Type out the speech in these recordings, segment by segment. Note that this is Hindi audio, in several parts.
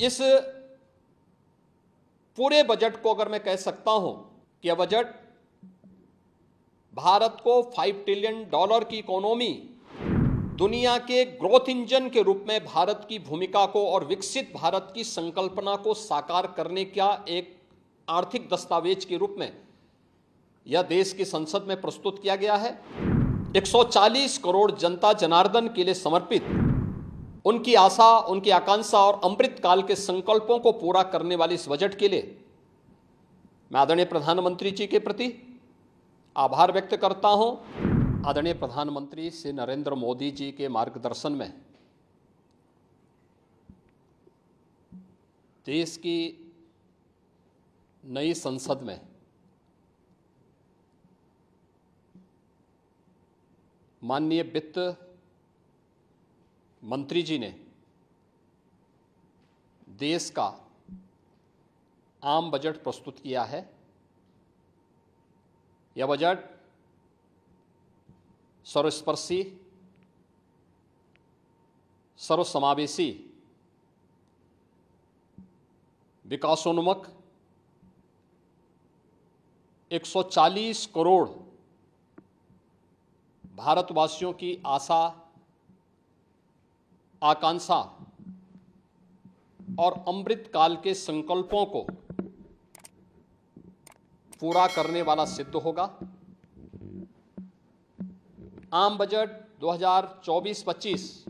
इस पूरे बजट को अगर मैं कह सकता हूं कि यह बजट भारत को $5 ट्रिलियन की इकोनॉमी, दुनिया के ग्रोथ इंजन के रूप में भारत की भूमिका को और विकसित भारत की संकल्पना को साकार करने का एक आर्थिक दस्तावेज के रूप में यह देश की संसद में प्रस्तुत किया गया है। 140 करोड़ जनता जनार्दन के लिए समर्पित, उनकी आशा, उनकी आकांक्षा और अमृतकाल के संकल्पों को पूरा करने वाले इस बजट के लिए मैं आदरणीय प्रधानमंत्री जी के प्रति आभार व्यक्त करता हूं। आदरणीय प्रधानमंत्री श्री नरेंद्र मोदी जी के मार्गदर्शन में देश की नई संसद में माननीय वित्त मंत्री जी ने देश का आम बजट प्रस्तुत किया है। यह बजट सर्वस्पर्शी, सर्वसमावेशी, विकासोन्मुख, 140 करोड़ भारतवासियों की आशा, आकांक्षा और अमृतकाल के संकल्पों को पूरा करने वाला सिद्ध होगा। आम बजट 2024-25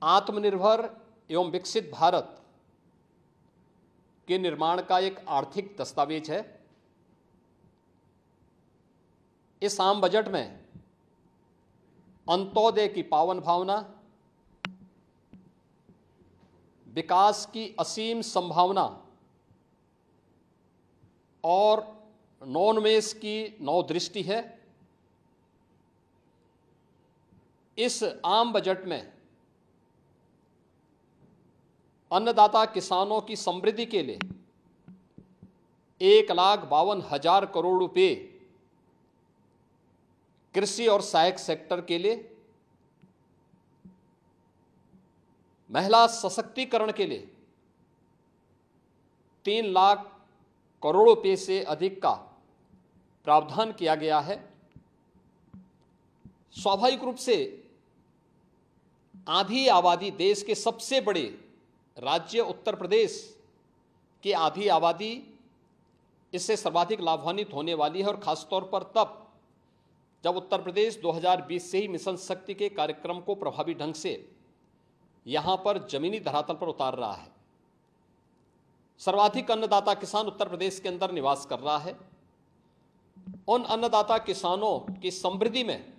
आत्मनिर्भर एवं विकसित भारत के निर्माण का एक आर्थिक दस्तावेज है। इस आम बजट में अंत्योदय की पावन भावना, विकास की असीम संभावना और नवोन्मेष की नवदृष्टि है। इस आम बजट में अन्नदाता किसानों की समृद्धि के लिए 1,52,000 करोड़ रुपए, कृषि और सहायक सेक्टर के लिए, महिला सशक्तिकरण के लिए 3 लाख करोड़ रुपए से अधिक का प्रावधान किया गया है। स्वाभाविक रूप से आधी आबादी, देश के सबसे बड़े राज्य उत्तर प्रदेश की आधी आबादी इससे सर्वाधिक लाभान्वित होने वाली है, और खासतौर पर तब जब उत्तर प्रदेश 2020 से ही मिशन शक्ति के कार्यक्रम को प्रभावी ढंग से यहां पर जमीनी धरातल पर उतार रहा है। सर्वाधिक अन्नदाता किसान उत्तर प्रदेश के अंदर निवास कर रहा है। उन अन्नदाता किसानों की समृद्धि में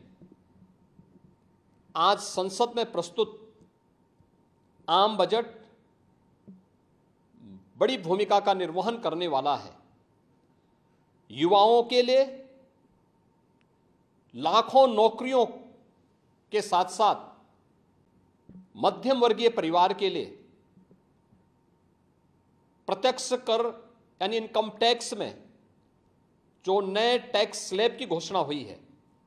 आज संसद में प्रस्तुत आम बजट बड़ी भूमिका का निर्वहन करने वाला है। युवाओं के लिए लाखों नौकरियों के साथ साथ मध्यम वर्गीय परिवार के लिए प्रत्यक्ष कर यानी इनकम टैक्स में जो नए टैक्स स्लैब की घोषणा हुई है,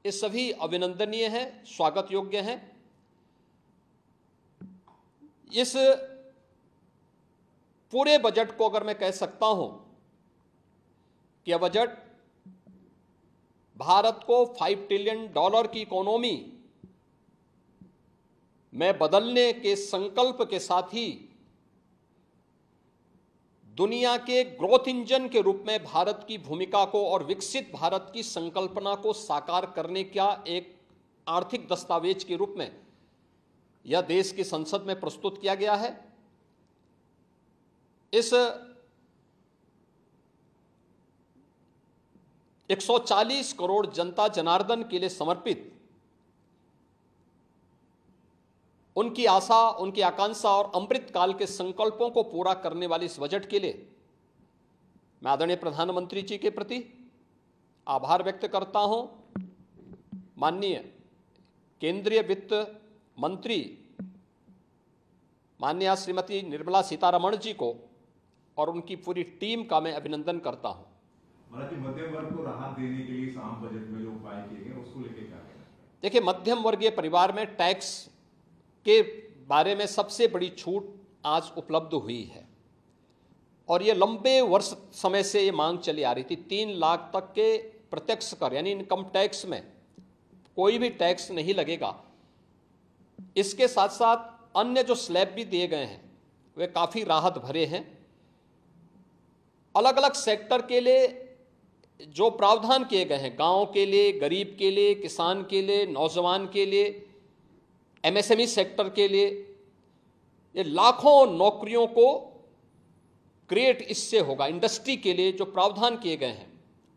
ये सभी अभिनंदनीय है, स्वागत योग्य है। इस पूरे बजट को अगर मैं कह सकता हूं कि यह बजट भारत को $5 ट्रिलियन की इकोनॉमी में बदलने के संकल्प के साथ ही दुनिया के ग्रोथ इंजन के रूप में भारत की भूमिका को और विकसित भारत की संकल्पना को साकार करने का एक आर्थिक दस्तावेज के रूप में यह देश की संसद में प्रस्तुत किया गया है। इस 140 करोड़ जनता जनार्दन के लिए समर्पित, उनकी आशा, उनकी आकांक्षा और अमृतकाल के संकल्पों को पूरा करने वाले इस बजट के लिए मैं आदरणीय प्रधानमंत्री जी के प्रति आभार व्यक्त करता हूं। माननीय केंद्रीय वित्त मंत्री माननीय श्रीमती निर्मला सीतारमण जी को और उनकी पूरी टीम का मैं अभिनंदन करता हूं। मध्यम वर्ग को राहत देने के लिए इस आम बजट में जो उपाय किए गए उसको लेकर क्या कहना? देखिए, मध्यम वर्गीय परिवार में टैक्स के बारे में सबसे बड़ी छूट आज उपलब्ध हुई है और ये लंबे वर्ष समय से ये मांग चली आ रही थी। 3 लाख तक के प्रत्यक्ष कर यानी इनकम टैक्स में कोई भी टैक्स नहीं लगेगा। इसके साथ साथ अन्य जो स्लैब भी दिए गए हैं वे काफ़ी राहत भरे हैं। अलग अलग सेक्टर के लिए जो प्रावधान किए गए हैं, गांव के लिए, गरीब के लिए, किसान के लिए, नौजवान के लिए, एमएसएमई सेक्टर के लिए, ये लाखों नौकरियों को क्रिएट इससे होगा। इंडस्ट्री के लिए जो प्रावधान किए गए हैं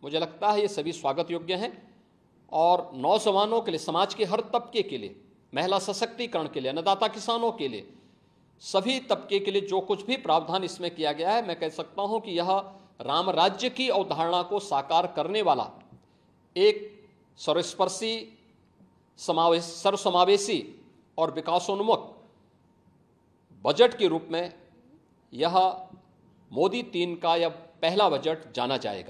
मुझे लगता है ये सभी स्वागत योग्य हैं और नौजवानों के लिए, समाज के हर तबके के लिए, महिला सशक्तिकरण के लिए, अन्नदाता किसानों के लिए, सभी तबके के लिए जो कुछ भी प्रावधान इसमें किया गया है, मैं कह सकता हूं कि यह राम राज्य की अवधारणा को साकार करने वाला एक सर्वस्पर्शी, सर्वसमावेशी और विकासोन्मुख बजट के रूप में यह मोदी 3 का यह पहला बजट जाना जाएगा।